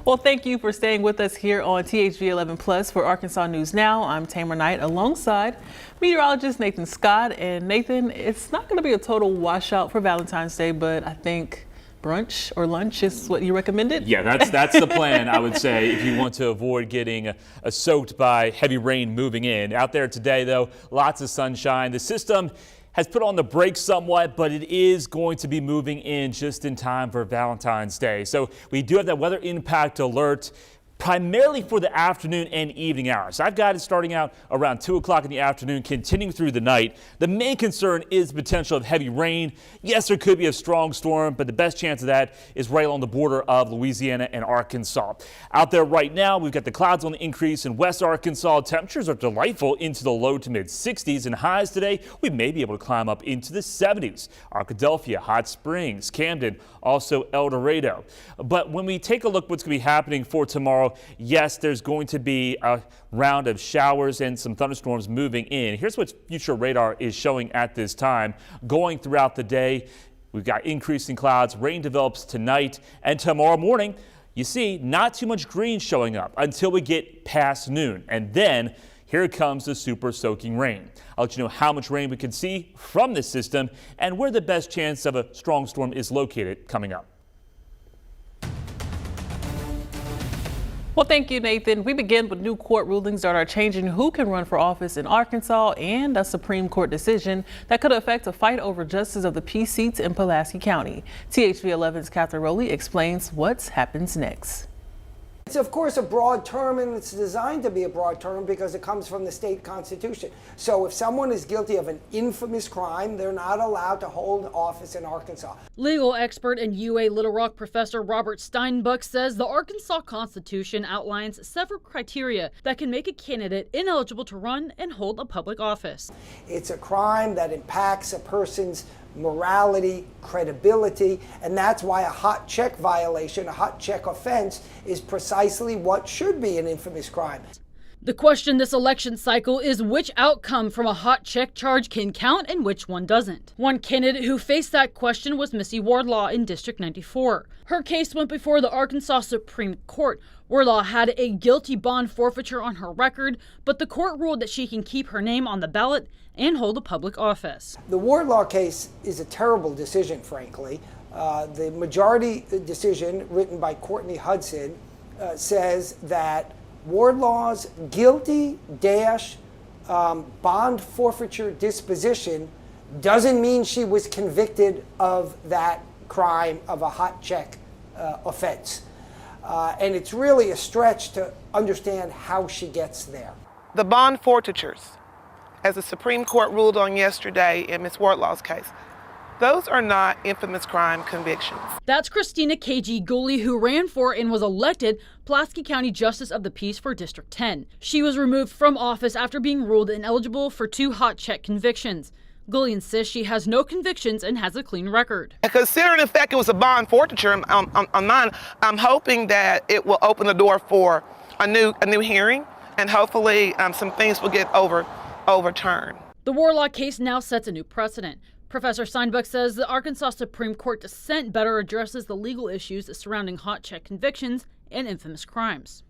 Well, thank you for staying with us here on THV 11 Plus for Arkansas News Now. I'm Tamara Knight alongside meteorologist Nathan Scott. And Nathan, it's not going to be a total washout for Valentine's Day, but I think brunch or lunch is what you recommended? Yeah, that's the plan, I would say, if you want to avoid getting soaked by heavy rain moving in. Out there today, though, lots of sunshine. The system has put on the brakes somewhat, but it is going to be moving in just in time for Valentine's Day. So we do have that weather impact alert primarily for the afternoon and evening hours. I've got it starting out around 2 o'clock in the afternoon, continuing through the night. The main concern is the potential of heavy rain. Yes, there could be a strong storm, but the best chance of that is right along the border of Louisiana and Arkansas. Out there right now, we've got the clouds on the increase in West Arkansas. Temperatures are delightful into the low to mid 60s, and highs today, we may be able to climb up into the 70s. Arkadelphia, Hot Springs, Camden, also El Dorado. But when we take a look what's going to be happening for tomorrow, yes, there's going to be a round of showers and some thunderstorms moving in. Here's what future radar is showing at this time. Going throughout the day, we've got increasing clouds. Rain develops tonight and tomorrow morning. You see, not too much green showing up until we get past noon. And then here comes the super soaking rain. I'll let you know how much rain we can see from this system and where the best chance of a strong storm is located coming up. Well, thank you, Nathan. We begin with new court rulings that are changing who can run for office in Arkansas and a Supreme Court decision that could affect a fight over justice of the peace seats in Pulaski County. THV 11's Catherine Rowley explains what happens next. It's of course a broad term, and it's designed to be a broad term because it comes from the state constitution. So if someone is guilty of an infamous crime, they're not allowed to hold office in Arkansas. Legal expert and UA Little Rock professor Robert Steinbuck says the Arkansas Constitution outlines several criteria that can make a candidate ineligible to run and hold a public office. It's a crime that impacts a person's morality, credibility, and that's why a hot check violation, a hot check offense, is precisely what should be an infamous crime. The question this election cycle is which outcome from a hot check charge can count and which one doesn't. One candidate who faced that question was Missy Wardlaw in District 94. Her case went before the Arkansas Supreme Court. Wardlaw had a guilty bond forfeiture on her record, but the court ruled that she can keep her name on the ballot and hold a public office. The Wardlaw case is a terrible decision, frankly. The majority decision, written by Courtney Hudson, says that Wardlaw's guilty bond forfeiture disposition doesn't mean she was convicted of that crime of a hot check offense. And it's really a stretch to understand how she gets there. The bond forfeitures, as the Supreme Court ruled on yesterday in Ms. Wardlaw's case, those are not infamous crime convictions. That's Christina K.G. Gooley, who ran for and was elected Pulaski County Justice of the Peace for District 10. She was removed from office after being ruled ineligible for 2 hot check convictions. Gooley insists she has no convictions and has a clean record. And considering the fact it was a bond forfeiture on mine, I'm hoping that it will open the door for a new hearing, and hopefully some things will get overturned. The Wardlaw case now sets a new precedent. Professor Steinbuck says the Arkansas Supreme Court dissent better addresses the legal issues surrounding hot check convictions and infamous crimes.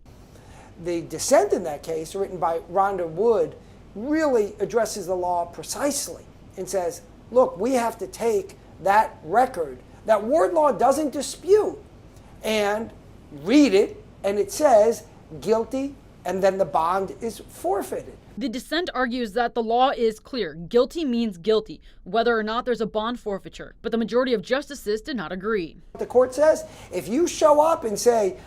The dissent in that case, written by Rhonda Wood, really addresses the law precisely and says, look, we have to take that record that Wardlaw doesn't dispute and read it, and it says guilty, and then the bond is forfeited. The dissent argues that the law is clear. Guilty means guilty, whether or not there's a bond forfeiture. But the majority of justices did not agree. The court says, if you show up and say,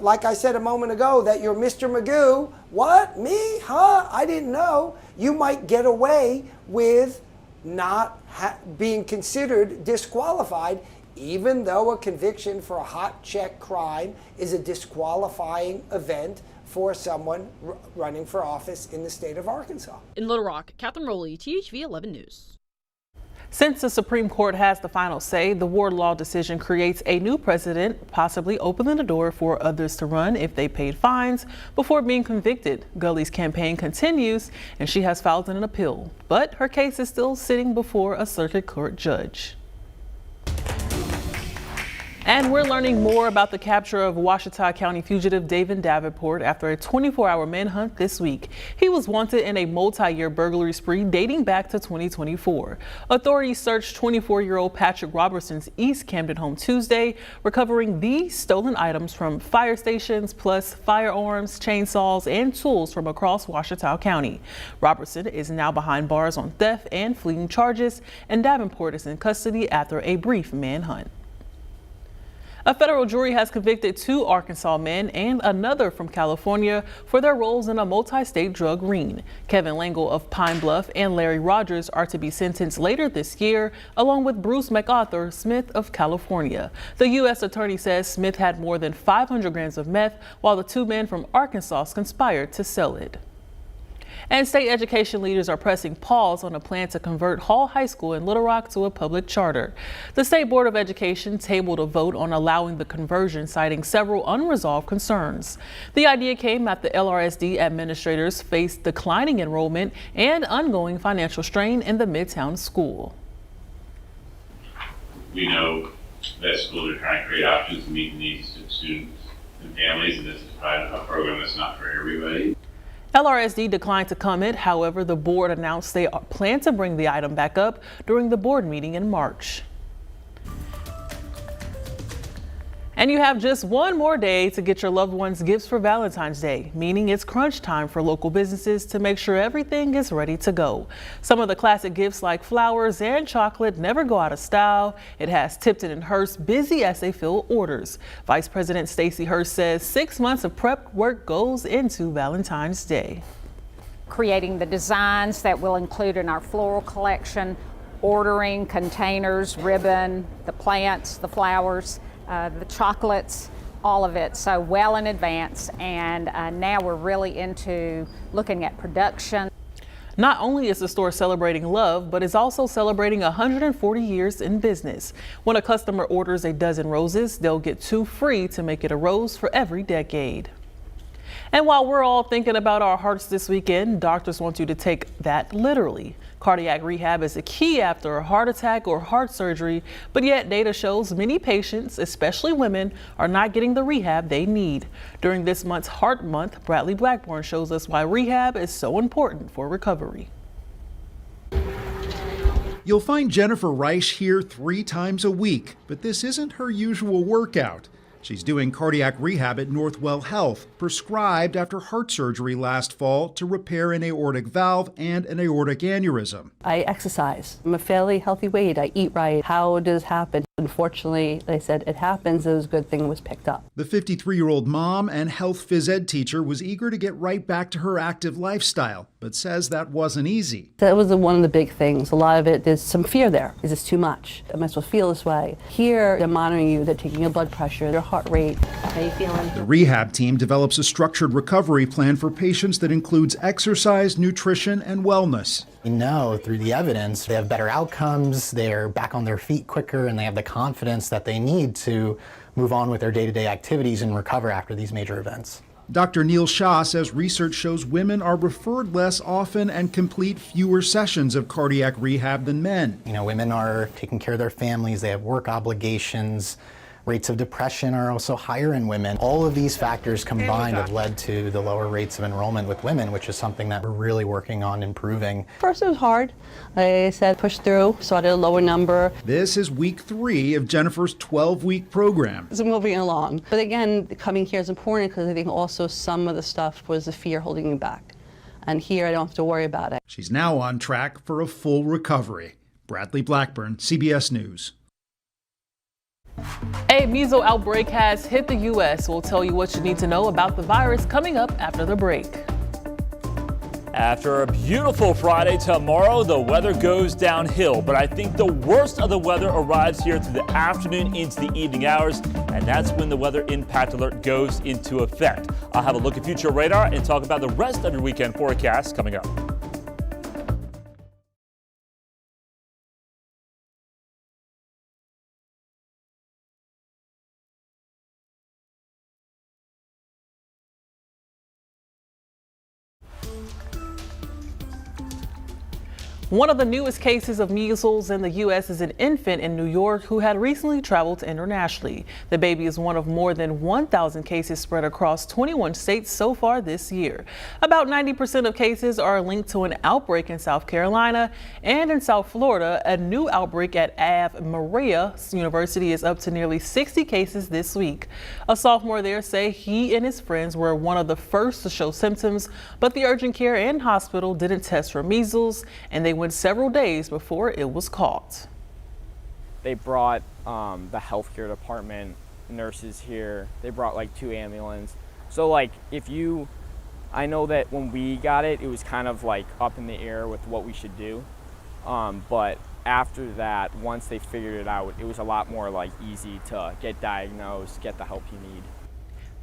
like I said a moment ago, that you're Mr. Magoo, what, me, huh, I didn't know, you might get away with not being considered disqualified, even though a conviction for a hot check crime is a disqualifying event for someone running for office in the state of Arkansas. In Little Rock, Catherine Rowley, THV 11 News. Since the Supreme Court has the final say, the Wardlaw decision creates a new precedent, possibly opening the door for others to run if they paid fines before being convicted. Gully's campaign continues, and she has filed an appeal, but her case is still sitting before a circuit court judge. And we're learning more about the capture of Ouachita County fugitive David Davenport after a 24-hour manhunt this week. He was wanted in a multi-year burglary spree dating back to 2024. Authorities searched 24-year-old Patrick Robertson's East Camden home Tuesday, recovering these stolen items from fire stations, plus firearms, chainsaws, and tools from across Ouachita County. Robertson is now behind bars on theft and fleeing charges, and Davenport is in custody after a brief manhunt. A federal jury has convicted 2 Arkansas men and another from California for their roles in a multi-state drug ring. Kevin Langle of Pine Bluff and Larry Rogers are to be sentenced later this year, along with Bruce MacArthur Smith of California. The U.S. attorney says Smith had more than 500 grams of meth, while the 2 men from Arkansas conspired to sell it. And state education leaders are pressing pause on a plan to convert Hall High School in Little Rock to a public charter. The State Board of Education tabled a vote on allowing the conversion, citing several unresolved concerns. The idea came after LRSD administrators faced declining enrollment and ongoing financial strain in the Midtown school. We know that schools are trying to create options to meet the needs of students and families, and this is probably a program that's not for everybody. LRSD declined to comment. However, the board announced they plan to bring the item back up during the board meeting in March. And you have just one more day to get your loved ones gifts for Valentine's Day, meaning it's crunch time for local businesses to make sure everything is ready to go. Some of the classic gifts like flowers and chocolate never go out of style. It has Tipton and Hearst busy as they fill orders. Vice President Stacey Hearst says 6 months of prep work goes into Valentine's Day. Creating the designs that we'll include in our floral collection, ordering containers, ribbon, the plants, the flowers, the chocolates, all of it, so well in advance, and now we're really into looking at production. Not only is the store celebrating love, but it's also celebrating 140 years in business. When a customer orders a dozen roses, they'll get 2 free to make it a rose for every decade. And while we're all thinking about our hearts this weekend, doctors want you to take that literally. Cardiac rehab is a key after a heart attack or heart surgery, but yet data shows many patients, especially women, are not getting the rehab they need. During this month's Heart Month, Bradley Blackburn shows us why rehab is so important for recovery. You'll find Jennifer Reich here 3 times a week, but this isn't her usual workout. She's doing cardiac rehab at Northwell Health, prescribed after heart surgery last fall to repair an aortic valve and an aortic aneurysm. I exercise. I'm a fairly healthy weight. I eat right. How does it happen? Unfortunately, they said it happens. It was a good thing it was picked up. The 53-year-old mom and health phys ed teacher was eager to get right back to her active lifestyle, but says that wasn't easy. That was one of the big things. A lot of it, there's some fear there. Is this too much? Am I supposed to feel this way? Here, they're monitoring you. They're taking your blood pressure, your heart rate. How are you feeling? The rehab team develops a structured recovery plan for patients that includes exercise, nutrition, and wellness. We know through the evidence they have better outcomes, they're back on their feet quicker, and they have the confidence that they need to move on with their day-to-day activities and recover after these major events. Dr. Neil Shah says research shows women are referred less often and complete fewer sessions of cardiac rehab than men. You know, women are taking care of their families, they have work obligations. Rates of depression are also higher in women. All of these factors combined have led to the lower rates of enrollment with women, which is something that we're really working on improving. First it was hard. Like I said, push through, so I did a lower number. This is week 3 of Jennifer's 12-week program. It's moving along. But again, coming here is important because I think also some of the stuff was the fear holding me back. And here I don't have to worry about it. She's now on track for a full recovery. Bradley Blackburn, CBS News. A measles outbreak has hit the U.S. We'll tell you what you need to know about the virus coming up after the break. After a beautiful Friday, tomorrow the weather goes downhill, but I think the worst of the weather arrives here through the afternoon into the evening hours, and that's when the weather impact alert goes into effect. I'll have a look at future radar and talk about the rest of your weekend forecast coming up. One of the newest cases of measles in the U.S. is an infant in New York who had recently traveled internationally. The baby is one of more than 1,000 cases spread across 21 states so far this year. About 90% of cases are linked to an outbreak in South Carolina, and in South Florida, a new outbreak at Ave Maria University is up to nearly 60 cases this week. A sophomore there say he and his friends were one of the first to show symptoms, but the urgent care and hospital didn't test for measles, and they went several days before it was caught. They brought the healthcare department, nurses here. They brought like 2 ambulances. So like I know that when we got it, it was kind of like up in the air with what we should do. But after that, once they figured it out, it was a lot more like easy to get diagnosed, get the help you need.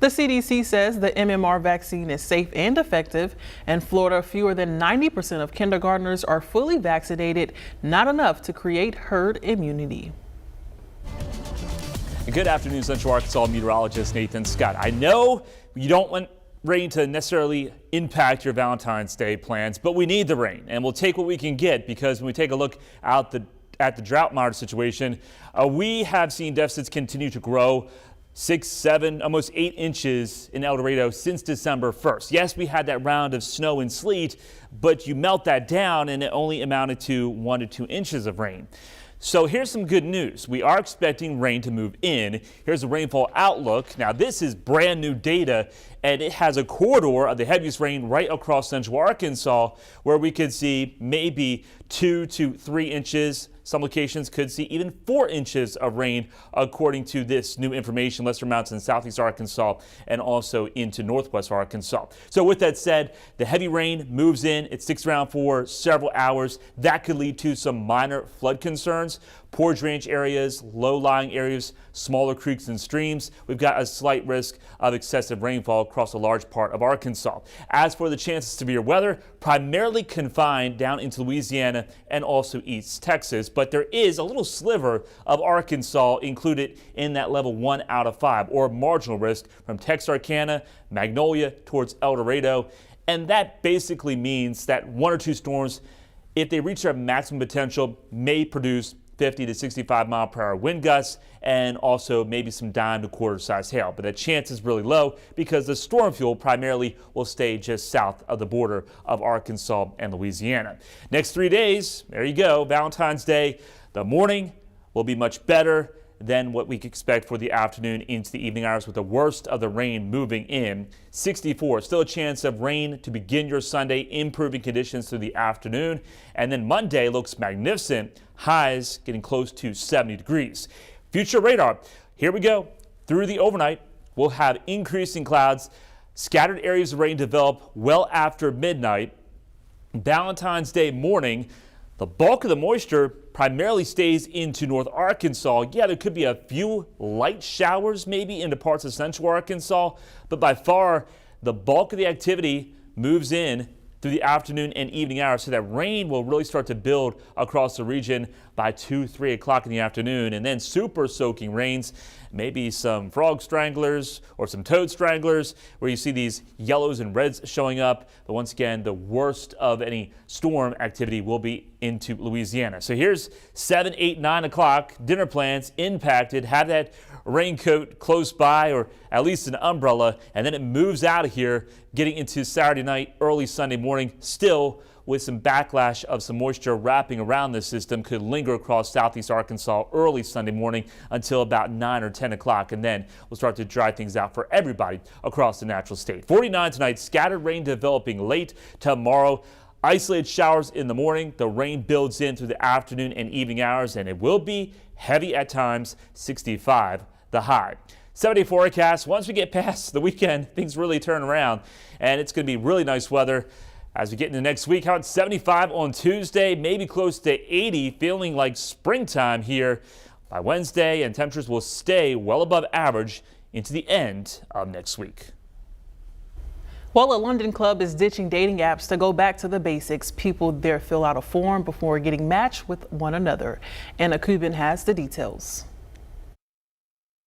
The CDC says the MMR vaccine is safe and effective. In Florida, fewer than 90% of kindergartners are fully vaccinated, not enough to create herd immunity. Good afternoon, Central Arkansas meteorologist Nathan Scott. I know you don't want rain to necessarily impact your Valentine's Day plans, but we need the rain, and we'll take what we can get, because when we take a look at the drought monitor situation, we have seen deficits continue to grow. 6, 7, almost 8 inches in El Dorado since December 1st. Yes, we had that round of snow and sleet, but you melt that down and it only amounted to 1 to 2 inches of rain. So here's some good news. We are expecting rain to move in. Here's the rainfall outlook. Now this is brand new data, and it has a corridor of the heaviest rain right across central Arkansas, where we could see maybe 2 to 3 inches. Some locations could see even 4 inches of rain, according to this new information. Lesser amounts in southeast Arkansas and also into northwest Arkansas. So with that said, the heavy rain moves in. It sticks around for several hours. That could lead to some minor flood concerns. Poor drainage areas, low-lying areas, smaller creeks and streams. We've got a slight risk of excessive rainfall across a large part of Arkansas. As for the chance of severe weather, primarily confined down into Louisiana and also East Texas, but there is a little sliver of Arkansas included in that level 1 out of 5, or marginal risk, from Texarkana, Magnolia towards El Dorado. And that basically means that 1 or 2 storms, if they reach their maximum potential, may produce 50 to 65 mile per hour wind gusts, and also maybe some dime to quarter size hail. But the chance is really low because the storm fuel primarily will stay just south of the border of Arkansas and Louisiana. Next 3 days, there you go, Valentine's Day. The morning will be much better than what we could expect for the afternoon into the evening hours, with the worst of the rain moving in. 64, still a chance of rain to begin your Sunday, improving conditions through the afternoon. And then Monday looks magnificent, highs getting close to 70 degrees. Future radar, here we go. Through the overnight, we'll have increasing clouds. Scattered areas of rain develop well after midnight. Valentine's Day morning, the bulk of the moisture primarily stays into North Arkansas. Yeah, there could be a few light showers maybe into parts of central Arkansas, but by far the bulk of the activity moves in through the afternoon and evening hours, so that rain will really start to build across the region by 2, 3 o'clock in the afternoon, and then super soaking rains, maybe some frog stranglers or some toad stranglers, where you see these yellows and reds showing up. But once again, the worst of any storm activity will be into Louisiana. So here's 7, 8, 9 o'clock. Dinner plans impacted. Have that raincoat close by, or at least an umbrella, and then it moves out of here, getting into Saturday night, early Sunday morning, still with some backlash of some moisture wrapping around the system. Could linger across southeast Arkansas early Sunday morning until about 9 or 10 o'clock, and then we'll start to dry things out for everybody across the natural state. 49 tonight, scattered rain developing late tomorrow. Isolated showers in the morning. The rain builds in through the afternoon and evening hours, and it will be heavy at times. 65 the high. 70 forecast. Once we get past the weekend, things really turn around, and it's going to be really nice weather as we get into next week. How about 75 on Tuesday, maybe close to 80, feeling like springtime here by Wednesday, and temperatures will stay well above average into the end of next week. While a London club is ditching dating apps to go back to the basics, people there fill out a form before getting matched with one another. Anna Kubin has the details.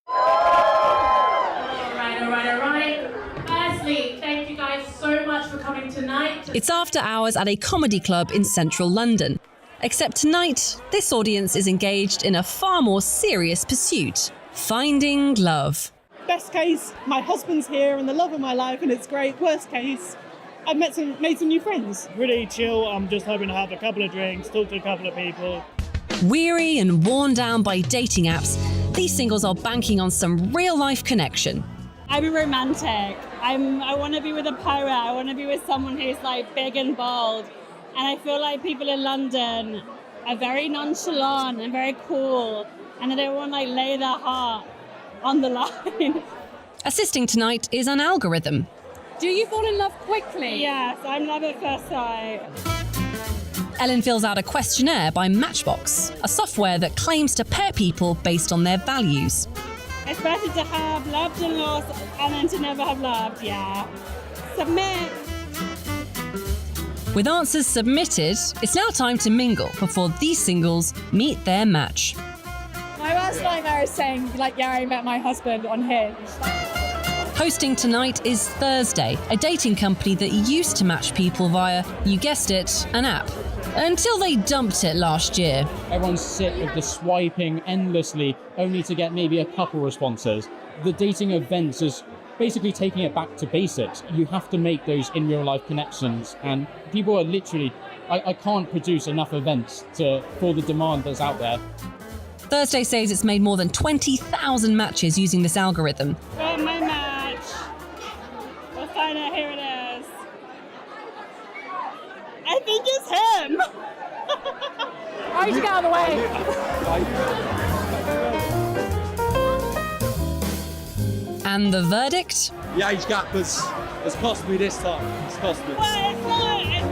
All right. Firstly, thank you guys so much for coming tonight to It's after hours at a comedy club in central London. Except tonight, this audience is engaged in a far more serious pursuit: finding love. Best case, my husband's here and the love of my life and it's great. Worst case, I've made some new friends. Really chill. I'm just hoping to have a couple of drinks, talk to a couple of people. Weary and worn down by dating apps, these singles are banking on some real-life connection. I'm a romantic. I want to be with a pirate. I want to be with someone who's like big and bold. And I feel like people in London are very nonchalant and very cool. And they don't want to like lay their heart on the line. Assisting tonight is an algorithm. Do you fall in love quickly? Yes, I'm love at first sight. Ellen fills out a questionnaire by Matchbox, a software that claims to pair people based on their values. It's better to have loved and lost and then to never have loved, yeah. Submit. With answers submitted, it's now time to mingle before these singles meet their match. My worst nightmare is saying, like, yeah, I met my husband on Hinge. Hosting tonight is Thursday, a dating company that used to match people via, you guessed it, an app. Until they dumped it last year. Everyone's sick of the swiping endlessly, only to get maybe a couple responses. The dating events is basically taking it back to basics. You have to make those in real life connections, and people are literally, I can't produce enough events for the demand that's out there. Thursday says it's made more than 20,000 matches using this algorithm. Got my match. We'll find out, here it is. I think it's him. Why'd you get out of the way? And the verdict? The age gap has cost me this time. It's cost me. Well, it's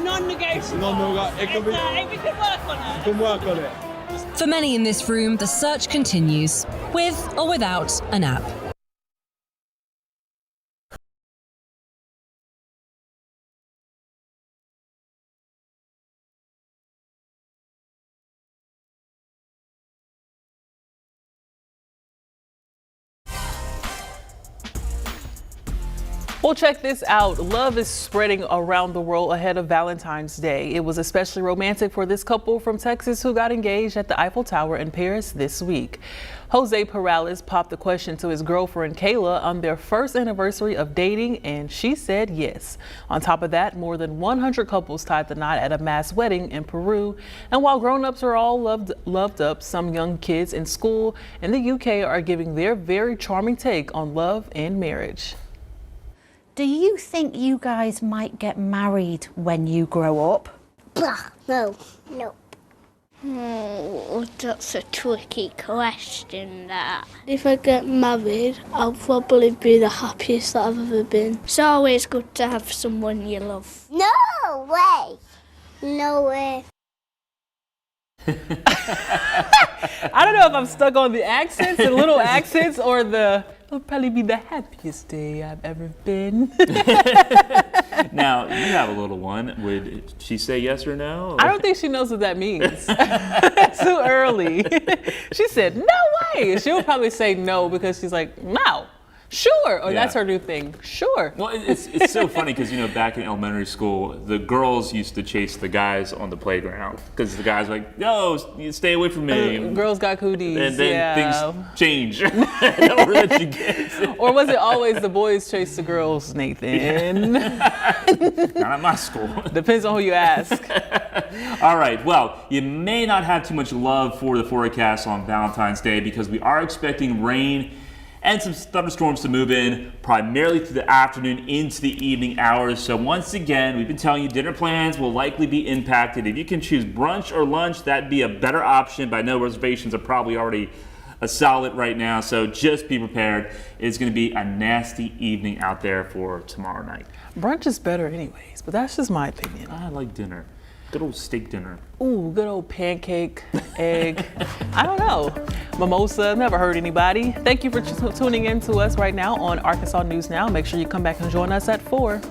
non-negotiable. We can work on it. Can work on it. For many in this room, the search continues, with or without an app. Well, check this out. Love is spreading around the world ahead of Valentine's Day. It was especially romantic for this couple from Texas who got engaged at the Eiffel Tower in Paris this week. Jose Perales popped the question to his girlfriend Kayla on their first anniversary of dating, and she said yes. On top of that, more than 100 couples tied the knot at a mass wedding in Peru. And while grown-ups are all loved up, some young kids in school in the UK are giving their very charming take on love and marriage. Do you think you guys might get married when you grow up? No. Nope. That's a tricky question, that. If I get married, I'll probably be the happiest that I've ever been. It's always good to have someone you love. No way! No way. I don't know if I'm stuck on the accents, the little accents, or it'll probably be the happiest day I've ever been. Now, you have a little one. Would she say yes or no? Or? I don't think she knows what that means. Too early. She said, no way. She'll probably say no because she's like, no. Sure, or that's her new thing. Sure. Well, it's so funny because, back in elementary school, the girls used to chase the guys on the playground because the guys were like, no, you stay away from me. Girls got cooties. And then things change. Or was it always the boys chase the girls, Nathan? Not at my school. Depends on who you ask. All right, well, you may not have too much love for the forecast on Valentine's Day because we are expecting rain and some thunderstorms to move in primarily through the afternoon into the evening hours. So once again, we've been telling you dinner plans will likely be impacted. If you can choose brunch or lunch, that'd be a better option, but I know reservations are probably already solid right now, so just be prepared. It's gonna be a nasty evening out there for tomorrow night. Brunch is better anyways, but that's just my opinion. I like dinner. Good old steak dinner. Ooh, good old pancake, egg. I don't know. Mimosa, never hurt anybody. Thank you for tuning in to us right now on Arkansas News Now. Make sure you come back and join us at 4.